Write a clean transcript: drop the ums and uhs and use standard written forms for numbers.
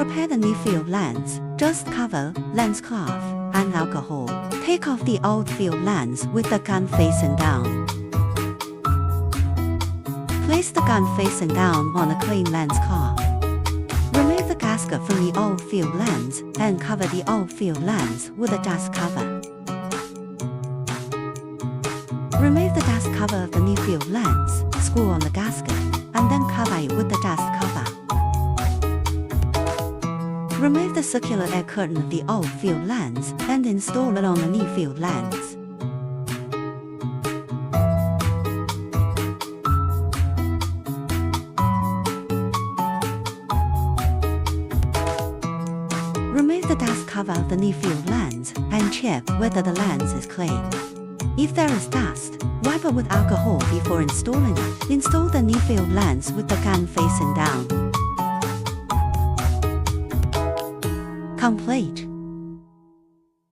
prepare the new field lens. Dust cover, lens cloth, and alcohol. Take off the old field lens with the gun facing down. Place the gun facing down on a clean lens cloth. Remove the gasket from the old field lens and cover the old field lens with a dust cover. Remove the dust cover of the new field lens, screw on the gasket, and then cover it with the dust cover. Remove the circular air curtain of the old field lens and install it on the new field lens. Remove the dust cover of the new field lens and check whether the lens is clean. If there is dust, wipe it with alcohol before installing it. Install the new field lens with the gun facing down. Complete.